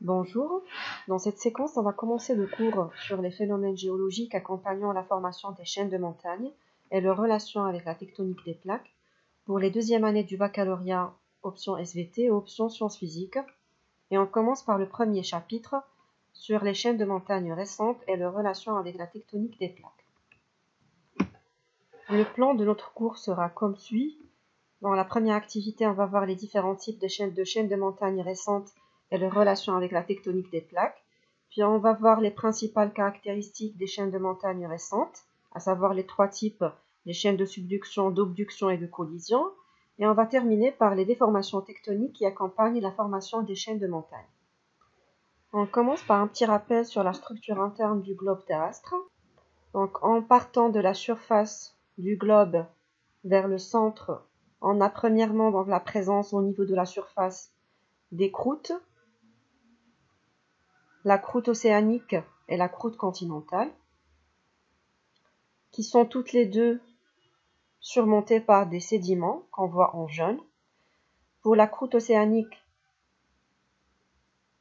Bonjour, dans cette séquence, on va commencer le cours sur les phénomènes géologiques accompagnant la formation des chaînes de montagnes et leur relation avec la tectonique des plaques pour les deuxièmes années du baccalauréat option SVT et option sciences physiques. Et on commence par le premier chapitre sur les chaînes de montagnes récentes et leur relation avec la tectonique des plaques. Le plan de notre cours sera comme suit. Dans la première activité, on va voir les différents types de chaînes de montagnes récentes et leur relation avec la tectonique des plaques. Puis on va voir les principales caractéristiques des chaînes de montagnes récentes, à savoir les trois types, les chaînes de subduction, d'obduction et de collision. Et on va terminer par les déformations tectoniques qui accompagnent la formation des chaînes de montagnes. On commence par un petit rappel sur la structure interne du globe terrestre. Donc en partant de la surface du globe vers le centre, on a premièrement donc la présence au niveau de la surface des croûtes, la croûte océanique et la croûte continentale, qui sont toutes les deux surmontées par des sédiments qu'on voit en jaune. Pour la croûte océanique,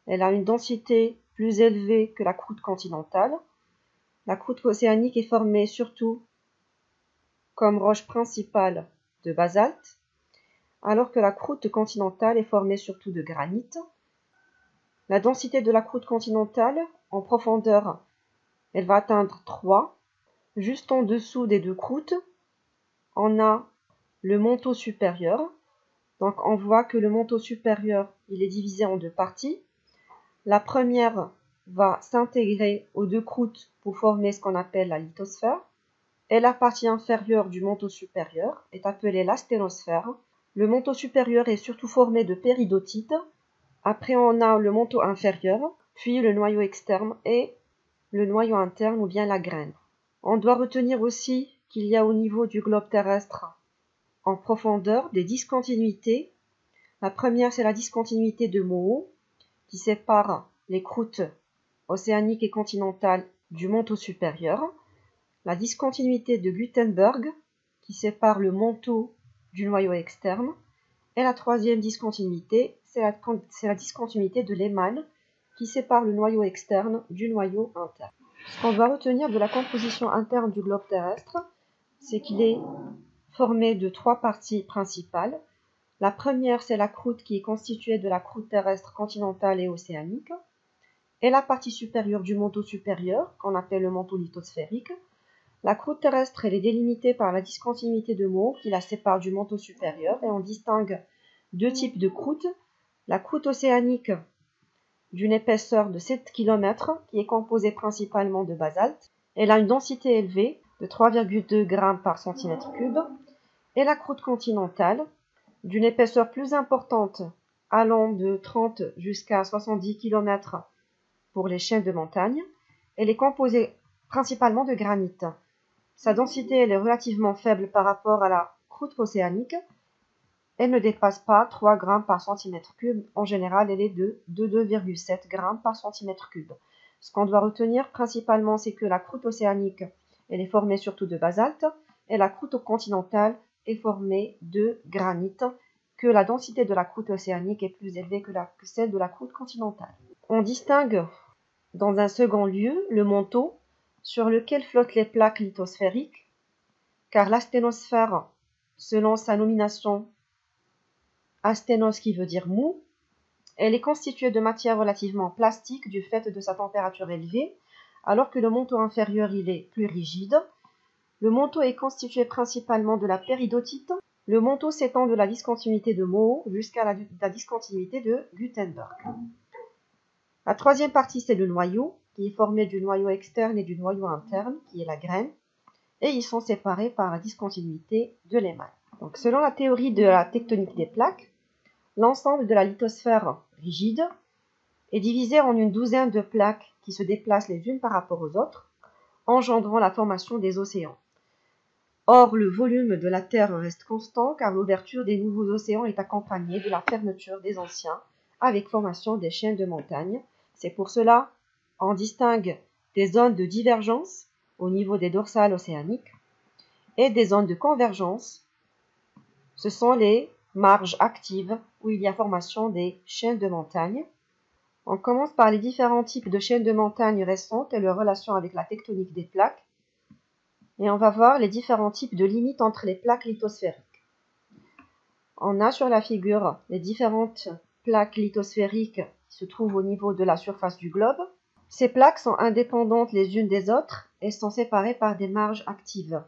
elle a une densité plus élevée que la croûte continentale. La croûte océanique est formée surtout comme roche principale de basalte, alors que la croûte continentale est formée surtout de granit. La densité de la croûte continentale en profondeur, elle va atteindre 3. Juste en dessous des deux croûtes, on a le manteau supérieur. Donc on voit que le manteau supérieur, il est divisé en deux parties. La première va s'intégrer aux deux croûtes pour former ce qu'on appelle la lithosphère. Et la partie inférieure du manteau supérieur est appelée la sténosphère. Le manteau supérieur est surtout formé de péridotite. Après, on a le manteau inférieur, puis le noyau externe et le noyau interne ou bien la graine. On doit retenir aussi qu'il y a au niveau du globe terrestre en profondeur des discontinuités. La première, c'est la discontinuité de Moho qui sépare les croûtes océaniques et continentales du manteau supérieur. La discontinuité de Gutenberg qui sépare le manteau du noyau externe. Et la troisième discontinuité, c'est la discontinuité de Lehmann qui sépare le noyau externe du noyau interne. Ce qu'on doit retenir de la composition interne du globe terrestre, c'est qu'il est formé de trois parties principales. La première, c'est la croûte qui est constituée de la croûte terrestre continentale et océanique, et la partie supérieure du manteau supérieur, qu'on appelle le manteau lithosphérique. La croûte terrestre, elle est délimitée par la discontinuité de Moho qui la sépare du manteau supérieur, et on distingue deux types de croûtes. La croûte océanique d'une épaisseur de 7 km qui est composée principalement de basalte. Elle a une densité élevée de 3,2 g par cm3. Et la croûte continentale d'une épaisseur plus importante allant de 30 jusqu'à 70 km pour les chaînes de montagne. Elle est composée principalement de granit. Sa densité elle est relativement faible par rapport à la croûte océanique. Elle ne dépasse pas 3 g par cm3. En général, elle est de 2,7 g par cm3. Ce qu'on doit retenir principalement, c'est que la croûte océanique, elle est formée surtout de basalte, et la croûte continentale est formée de granit, que la densité de la croûte océanique est plus élevée que celle de la croûte continentale. On distingue dans un second lieu le manteau sur lequel flottent les plaques lithosphériques, car la sténosphère, selon sa nomination asténos qui veut dire mou, elle est constituée de matière relativement plastique du fait de sa température élevée, alors que le manteau inférieur il est plus rigide. Le manteau est constitué principalement de la péridotite. Le manteau s'étend de la discontinuité de Moho jusqu'à la discontinuité de Gutenberg. La troisième partie, c'est le noyau, qui est formé du noyau externe et du noyau interne, qui est la graine, et ils sont séparés par la discontinuité de Lehmann. Donc, selon la théorie de la tectonique des plaques, l'ensemble de la lithosphère rigide est divisé en une douzaine de plaques qui se déplacent les unes par rapport aux autres, engendrant la formation des océans. Or, le volume de la Terre reste constant car l'ouverture des nouveaux océans est accompagnée de la fermeture des anciens avec formation des chaînes de montagnes. C'est pour cela qu'on distingue des zones de divergence au niveau des dorsales océaniques et des zones de convergence. Ce sont les marges actives où il y a formation des chaînes de montagnes. On commence par les différents types de chaînes de montagnes récentes et leur relation avec la tectonique des plaques. Et on va voir les différents types de limites entre les plaques lithosphériques. On a sur la figure les différentes plaques lithosphériques qui se trouvent au niveau de la surface du globe. Ces plaques sont indépendantes les unes des autres et sont séparées par des marges actives.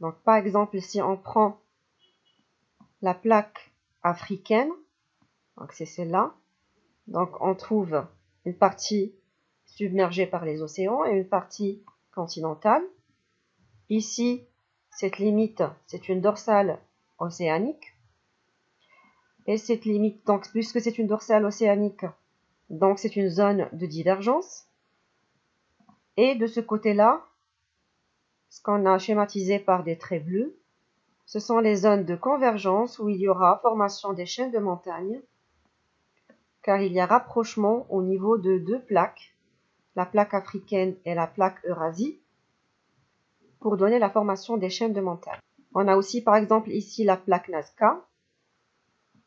Donc, par exemple, si on prend la plaque africaine, donc c'est celle-là, donc on trouve une partie submergée par les océans et une partie continentale. Ici, cette limite, c'est une dorsale océanique. Et cette limite, donc, puisque c'est une dorsale océanique, donc c'est une zone de divergence. Et de ce côté-là, ce qu'on a schématisé par des traits bleus, ce sont les zones de convergence où il y aura formation des chaînes de montagnes, car il y a rapprochement au niveau de deux plaques, la plaque africaine et la plaque Eurasie, pour donner la formation des chaînes de montagnes. On a aussi par exemple ici la plaque Nazca,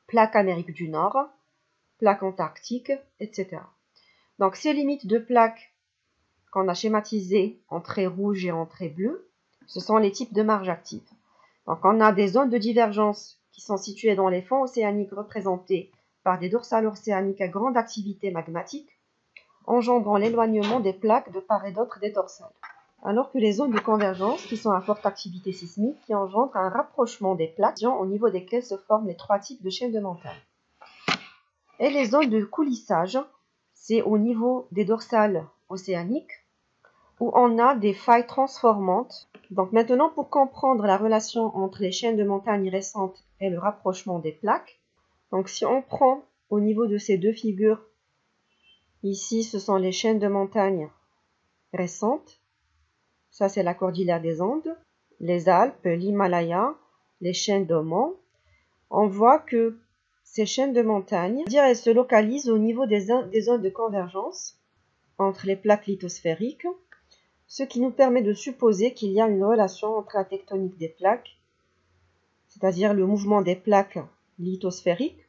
plaque Amérique du Nord, plaque Antarctique, etc. Donc ces limites de plaques qu'on a schématisées en traits rouges et en traits bleus, ce sont les types de marges actives. Donc on a des zones de divergence qui sont situées dans les fonds océaniques représentés par des dorsales océaniques à grande activité magmatique, engendrant l'éloignement des plaques de part et d'autre des dorsales. Alors que les zones de convergence, qui sont à forte activité sismique, qui engendrent un rapprochement des plaques au niveau desquelles se forment les trois types de chaînes de montagne. Et les zones de coulissage, c'est au niveau des dorsales océaniques, où on a des failles transformantes. Donc maintenant, pour comprendre la relation entre les chaînes de montagnes récentes et le rapprochement des plaques, donc si on prend au niveau de ces deux figures, ici ce sont les chaînes de montagnes récentes, ça c'est la cordillère des Andes, les Alpes, l'Himalaya, les chaînes d'Oman. On voit que ces chaînes de montagnes, elles se localisent au niveau des zones de convergence entre les plaques lithosphériques, ce qui nous permet de supposer qu'il y a une relation entre la tectonique des plaques, c'est-à-dire le mouvement des plaques lithosphériques,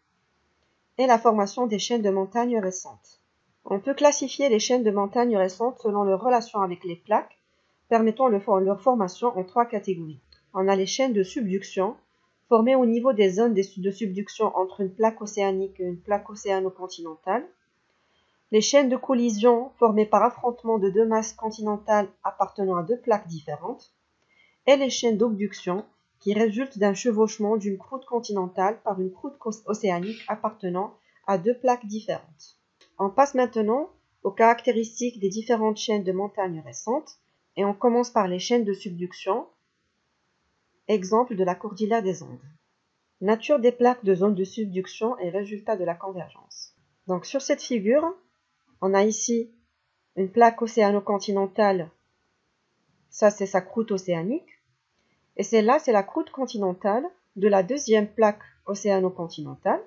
et la formation des chaînes de montagnes récentes. On peut classifier les chaînes de montagnes récentes selon leur relation avec les plaques, permettant leur formation en trois catégories. On a les chaînes de subduction, formées au niveau des zones de subduction entre une plaque océanique et une plaque océano-continentale. Les chaînes de collision formées par affrontement de deux masses continentales appartenant à deux plaques différentes. Et les chaînes d'obduction qui résultent d'un chevauchement d'une croûte continentale par une croûte océanique appartenant à deux plaques différentes. On passe maintenant aux caractéristiques des différentes chaînes de montagnes récentes et on commence par les chaînes de subduction, exemple de la cordillère des Andes. Nature des plaques de zone de subduction et résultat de la convergence. Donc sur cette figure, on a ici une plaque océano-continentale, ça c'est sa croûte océanique, et celle-là c'est la croûte continentale de la deuxième plaque océano-continentale.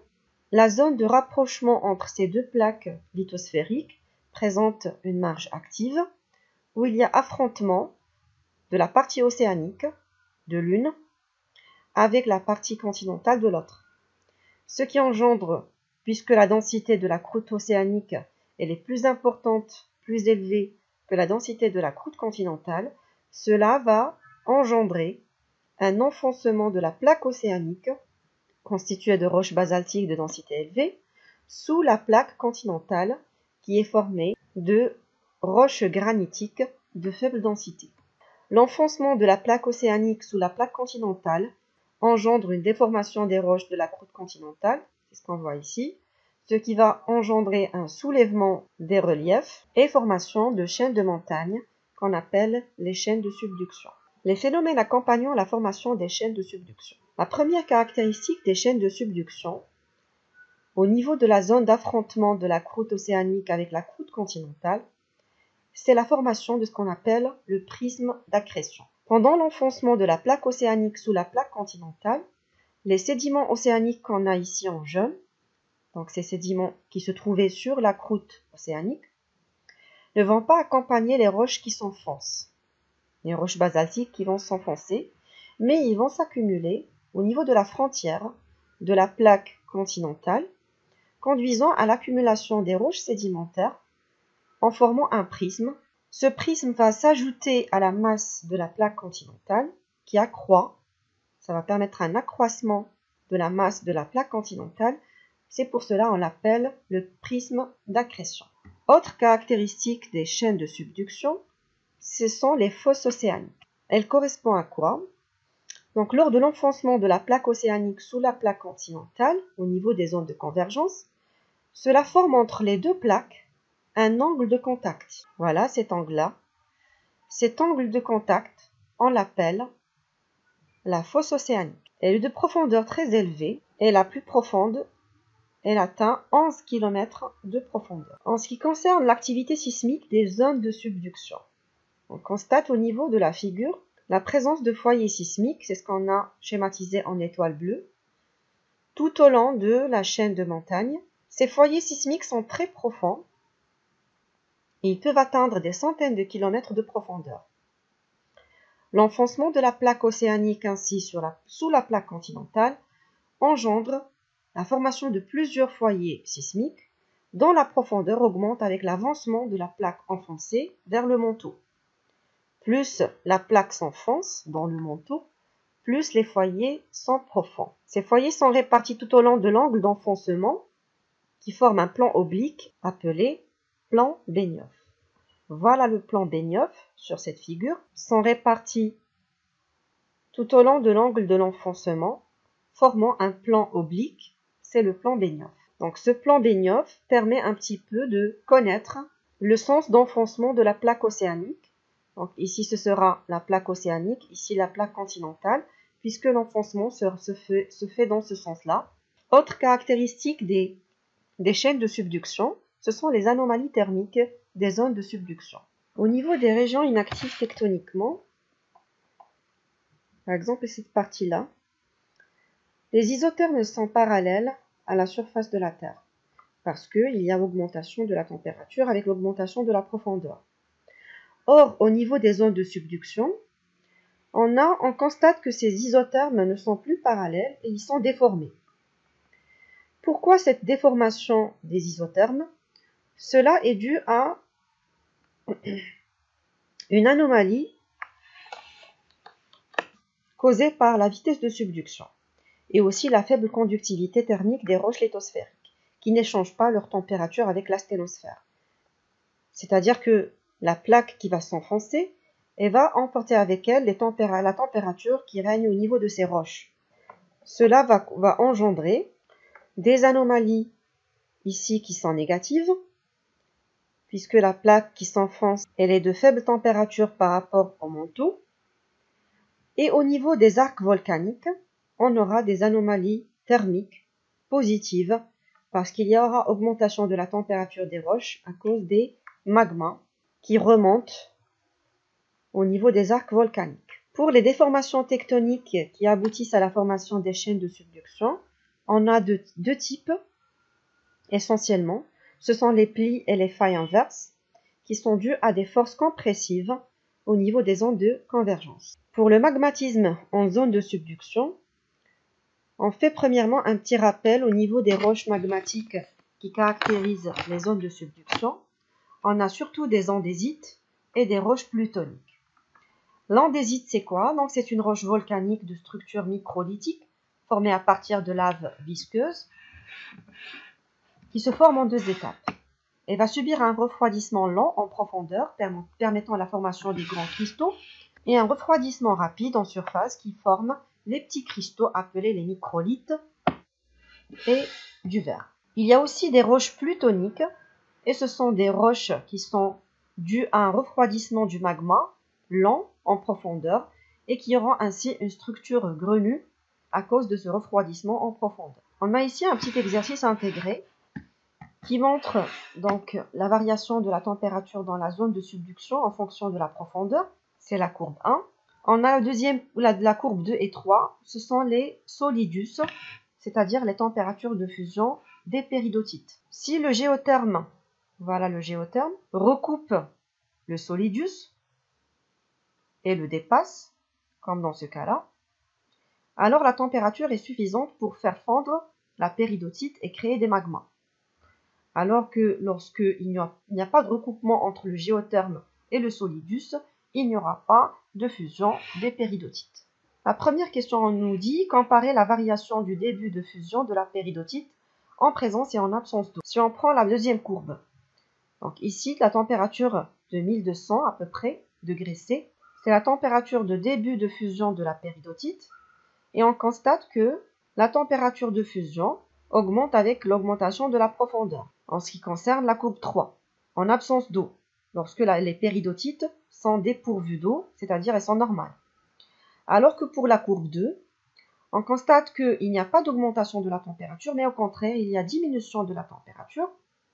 La zone de rapprochement entre ces deux plaques lithosphériques présente une marge active, où il y a affrontement de la partie océanique de l'une avec la partie continentale de l'autre. Ce qui engendre, puisque la densité de la croûte océanique elle est plus importante, plus élevée que la densité de la croûte continentale, cela va engendrer un enfoncement de la plaque océanique, constituée de roches basaltiques de densité élevée, sous la plaque continentale, qui est formée de roches granitiques de faible densité. L'enfoncement de la plaque océanique sous la plaque continentale engendre une déformation des roches de la croûte continentale, c'est ce qu'on voit ici, ce qui va engendrer un soulèvement des reliefs et formation de chaînes de montagnes qu'on appelle les chaînes de subduction. Les phénomènes accompagnant la formation des chaînes de subduction. La première caractéristique des chaînes de subduction, au niveau de la zone d'affrontement de la croûte océanique avec la croûte continentale, c'est la formation de ce qu'on appelle le prisme d'accrétion. Pendant l'enfoncement de la plaque océanique sous la plaque continentale, les sédiments océaniques qu'on a ici en jaune, donc ces sédiments qui se trouvaient sur la croûte océanique, ne vont pas accompagner les roches qui s'enfoncent, les roches basaltiques qui vont s'enfoncer, mais ils vont s'accumuler au niveau de la frontière de la plaque continentale, conduisant à l'accumulation des roches sédimentaires en formant un prisme. Ce prisme va s'ajouter à la masse de la plaque continentale qui accroît. Ça va permettre un accroissement de la masse de la plaque continentale. C'est pour cela qu'on l'appelle le prisme d'accrétion. Autre caractéristique des chaînes de subduction, ce sont les fosses océaniques. Elles correspondent à quoi? Donc, lors de l'enfoncement de la plaque océanique sous la plaque continentale, au niveau des zones de convergence, cela forme entre les deux plaques un angle de contact. Voilà cet angle-là. Cet angle de contact, on l'appelle la fosse océanique. Elle est de profondeur très élevée et la plus profonde, elle atteint 11 km de profondeur. En ce qui concerne l'activité sismique des zones de subduction, on constate au niveau de la figure la présence de foyers sismiques, c'est ce qu'on a schématisé en étoile bleue, tout au long de la chaîne de montagnes. Ces foyers sismiques sont très profonds et ils peuvent atteindre des centaines de kilomètres de profondeur. L'enfoncement de la plaque océanique ainsi sous la plaque continentale engendre la formation de plusieurs foyers sismiques dont la profondeur augmente avec l'avancement de la plaque enfoncée vers le manteau. Plus la plaque s'enfonce dans le manteau, plus les foyers sont profonds. Ces foyers sont répartis tout au long de l'angle d'enfoncement qui forme un plan oblique appelé plan Benioff. Voilà le plan Benioff sur cette figure. Ils sont répartis tout au long de l'angle de l'enfoncement, formant un plan oblique, c'est le plan Benioff. Donc ce plan Benioff permet un petit peu de connaître le sens d'enfoncement de la plaque océanique. Donc ici ce sera la plaque océanique, ici la plaque continentale, puisque l'enfoncement se fait dans ce sens-là. Autre caractéristique des chaînes de subduction, ce sont les anomalies thermiques des zones de subduction. Au niveau des régions inactives tectoniquement, par exemple cette partie-là, les isothermes sont parallèles à la surface de la Terre, parce qu'il y a augmentation de la température avec l'augmentation de la profondeur. Or, au niveau des zones de subduction, on constate que ces isothermes ne sont plus parallèles et ils sont déformés. Pourquoi cette déformation des isothermes? Cela est dû à une anomalie causée par la vitesse de subduction et aussi la faible conductivité thermique des roches lithosphériques qui n'échangent pas leur température avec la sténosphère. C'est-à-dire que la plaque qui va s'enfoncer, elle va emporter avec elle la température qui règne au niveau de ces roches. Cela va engendrer des anomalies ici qui sont négatives, puisque la plaque qui s'enfonce, elle est de faible température par rapport au manteau. Et au niveau des arcs volcaniques, on aura des anomalies thermiques positives, parce qu'il y aura augmentation de la température des roches à cause des magmas qui remontent au niveau des arcs volcaniques. Pour les déformations tectoniques qui aboutissent à la formation des chaînes de subduction, on a deux types essentiellement. Ce sont les plis et les failles inverses qui sont dus à des forces compressives au niveau des zones de convergence. Pour le magmatisme en zone de subduction, on fait premièrement un petit rappel au niveau des roches magmatiques qui caractérisent les zones de subduction. On a surtout des andésites et des roches plutoniques. L'andésite, c'est quoi? Donc, c'est une roche volcanique de structure microlithique formée à partir de lave visqueuse qui se forme en deux étapes. Elle va subir un refroidissement lent en profondeur permettant la formation des grands cristaux et un refroidissement rapide en surface qui forme les petits cristaux appelés les microlithes et du verre. Il y a aussi des roches plutoniques et ce sont des roches qui sont dues à un refroidissement du magma lent en profondeur et qui auront ainsi une structure grenue à cause de ce refroidissement en profondeur. On a ici un petit exercice intégré qui montre donc la variation de la température dans la zone de subduction en fonction de la profondeur. C'est la courbe 1. On a la courbe 2 et 3. Ce sont les solidus, c'est-à-dire les températures de fusion des péridotites. Si le géotherme, voilà le géotherme, recoupe le solidus et le dépasse, comme dans ce cas-là, alors la température est suffisante pour faire fondre la péridotite et créer des magmas. alors que lorsqu'il n'y a pas de recoupement entre le géotherme et le solidus, il n'y aura pas de fusion des péridotites. La première question, on nous dit comparer la variation du début de fusion de la péridotite en présence et en absence d'eau. Si on prend la deuxième courbe, donc ici la température de 1200 à peu près degrés C, c'est la température de début de fusion de la péridotite, et on constate que la température de fusion augmente avec l'augmentation de la profondeur. En ce qui concerne la courbe 3, en absence d'eau, lorsque les péridotites sont dépourvues d'eau, c'est-à-dire elles sont normales. Alors que pour la courbe 2, on constate qu'il n'y a pas d'augmentation de la température, mais au contraire, il y a diminution de la température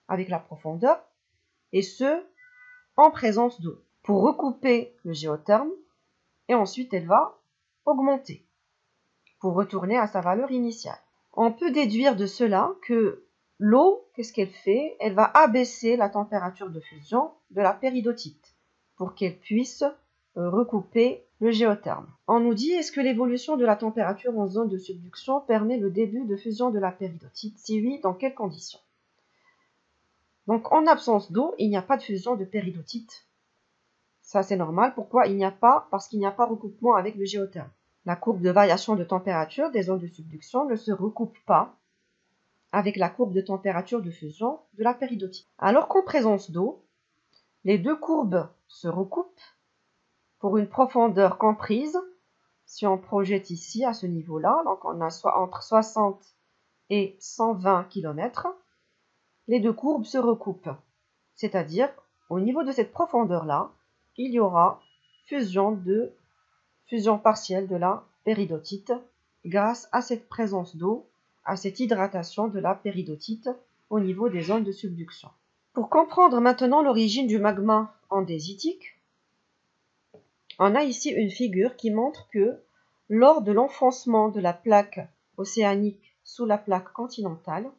avec la profondeur, et ce, en présence d'eau, pour recouper le géotherme, et ensuite elle va augmenter pour retourner à sa valeur initiale. On peut déduire de cela que l'eau, qu'est-ce qu'elle fait? Elle va abaisser la température de fusion de la péridotite pour qu'elle puisse recouper le géotherme. On nous dit, est-ce que l'évolution de la température en zone de subduction permet le début de fusion de la péridotite? Si oui, dans quelles conditions? Donc en absence d'eau, il n'y a pas de fusion de péridotite. Ça c'est normal. Pourquoi il n'y a pas? Parce qu'il n'y a pas recoupement avec le géotherme. La courbe de variation de température des zones de subduction ne se recoupe pas avec la courbe de température de fusion de la péridotite. Alors qu'en présence d'eau, les deux courbes se recoupent pour une profondeur comprise. Si on projette ici à ce niveau-là, donc on a entre 60 et 120 km, les deux courbes se recoupent. C'est-à-dire, au niveau de cette profondeur-là, il y aura fusion partielle de la péridotite grâce à cette présence d'eau, à cette hydratation de la péridotite au niveau des zones de subduction. Pour comprendre maintenant l'origine du magma andésitique, on a ici une figure qui montre que lors de l'enfoncement de la plaque océanique sous la plaque continentale,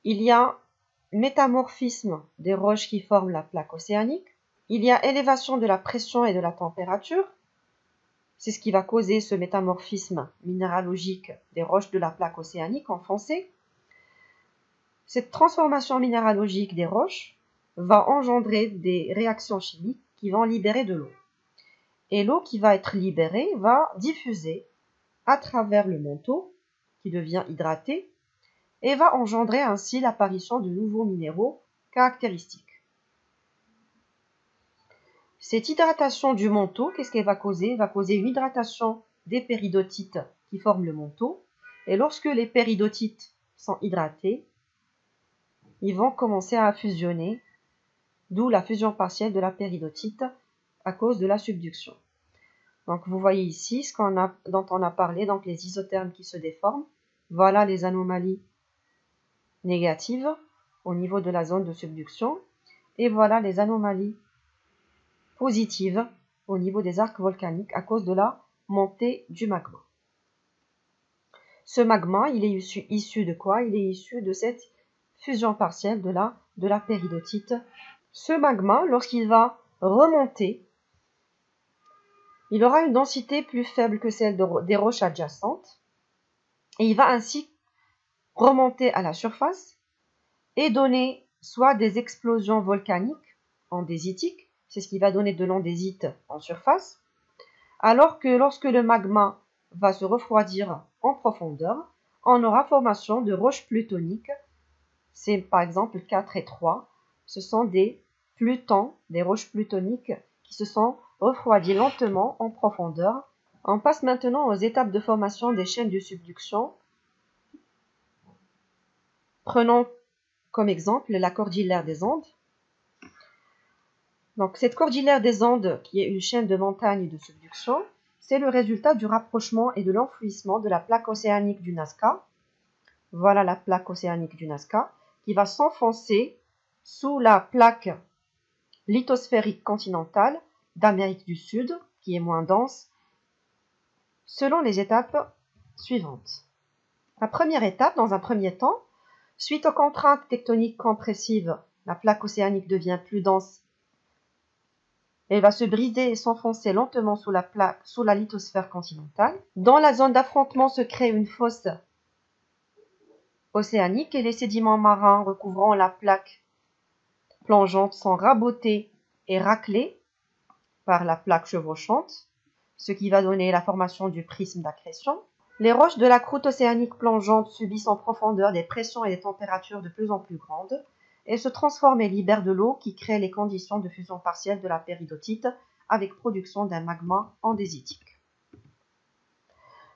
il y a métamorphisme des roches qui forment la plaque océanique, il y a élévation de la pression et de la température. C'est ce qui va causer ce métamorphisme minéralogique des roches de la plaque océanique enfoncée. Cette transformation minéralogique des roches va engendrer des réactions chimiques qui vont libérer de l'eau. Et l'eau qui va être libérée va diffuser à travers le manteau qui devient hydraté et va engendrer ainsi l'apparition de nouveaux minéraux caractéristiques. Cette hydratation du manteau, qu'est-ce qu'elle va causer? Elle va causer une hydratation des péridotites qui forment le manteau. Et lorsque les péridotites sont hydratés, ils vont commencer à fusionner, d'où la fusion partielle de la péridotite à cause de la subduction. Donc vous voyez ici dont on a parlé, donc les isothermes qui se déforment. Voilà les anomalies négatives au niveau de la zone de subduction. Et voilà les anomalies positives au niveau des arcs volcaniques à cause de la montée du magma. Ce magma, il est issu de quoi? Il est issu de cette fusion partielle de la péridotite. Ce magma, lorsqu'il va remonter, il aura une densité plus faible que celle des roches adjacentes et il va ainsi remonter à la surface et donner soit des explosions volcaniques andésitiques, c'est ce qui va donner de l'andésite en surface, alors que lorsque le magma va se refroidir en profondeur, on aura formation de roches plutoniques. C'est par exemple 4 et 3. Ce sont des plutons, des roches plutoniques qui se sont refroidies lentement en profondeur. On passe maintenant aux étapes de formation des chaînes de subduction. Prenons comme exemple la cordillère des Andes. Donc, cette cordillère des Andes, qui est une chaîne de montagnes de subduction, c'est le résultat du rapprochement et de l'enfouissement de la plaque océanique du Nazca. Voilà la plaque océanique du Nazca, qui va s'enfoncer sous la plaque lithosphérique continentale d'Amérique du Sud, qui est moins dense, selon les étapes suivantes. La première étape, dans un premier temps, suite aux contraintes tectoniques compressives, la plaque océanique devient plus dense. Elle va se briser et s'enfoncer lentement sous la lithosphère continentale. Dans la zone d'affrontement se crée une fosse océanique et les sédiments marins recouvrant la plaque plongeante sont rabotés et raclés par la plaque chevauchante, ce qui va donner la formation du prisme d'accrétion. Les roches de la croûte océanique plongeante subissent en profondeur des pressions et des températures de plus en plus grandes et se transforment et libèrent de l'eau qui crée les conditions de fusion partielle de la péridotite avec production d'un magma andésitique.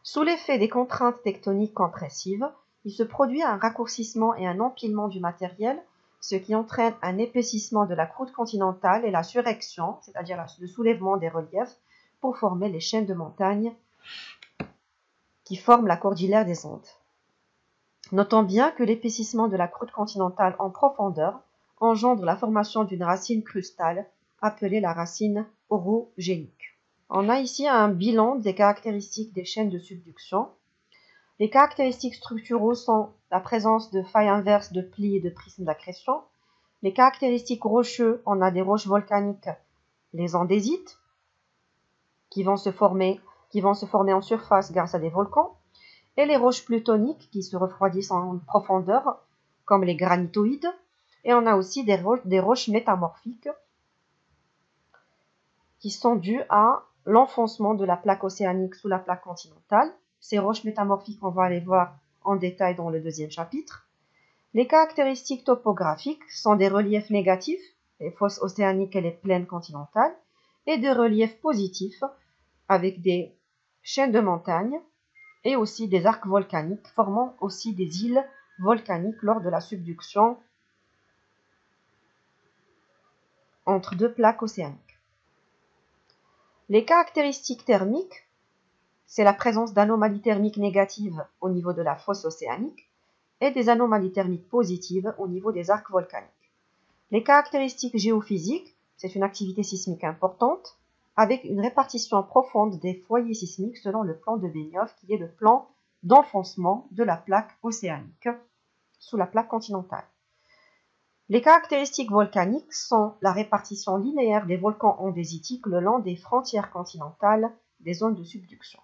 Sous l'effet des contraintes tectoniques compressives, il se produit un raccourcissement et un empilement du matériel, ce qui entraîne un épaississement de la croûte continentale et la suréction, c'est-à-dire le soulèvement des reliefs, pour former les chaînes de montagnes qui forment la cordillère des Andes. Notons bien que l'épaississement de la croûte continentale en profondeur engendre la formation d'une racine crustale appelée la racine orogénique. On a ici un bilan des caractéristiques des chaînes de subduction. Les caractéristiques structuraux sont la présence de failles inverses de plis et de prismes d'accrétion. Les caractéristiques rocheuses, on a des roches volcaniques, les andésites, qui vont se former en surface grâce à des volcans, et les roches plutoniques qui se refroidissent en profondeur, comme les granitoïdes, et on a aussi des roches métamorphiques qui sont dues à l'enfoncement de la plaque océanique sous la plaque continentale. Ces roches métamorphiques, on va les voir en détail dans le deuxième chapitre. Les caractéristiques topographiques sont des reliefs négatifs, les fosses océaniques et les plaines continentales, et des reliefs positifs avec des chaînes de montagnes et aussi des arcs volcaniques, formant aussi des îles volcaniques lors de la subduction entre deux plaques océaniques. Les caractéristiques thermiques, c'est la présence d'anomalies thermiques négatives au niveau de la fosse océanique et des anomalies thermiques positives au niveau des arcs volcaniques. Les caractéristiques géophysiques, c'est une activité sismique importante, avec une répartition profonde des foyers sismiques selon le plan de Benioff, qui est le plan d'enfoncement de la plaque océanique sous la plaque continentale. Les caractéristiques volcaniques sont la répartition linéaire des volcans andésitiques le long des frontières continentales des zones de subduction.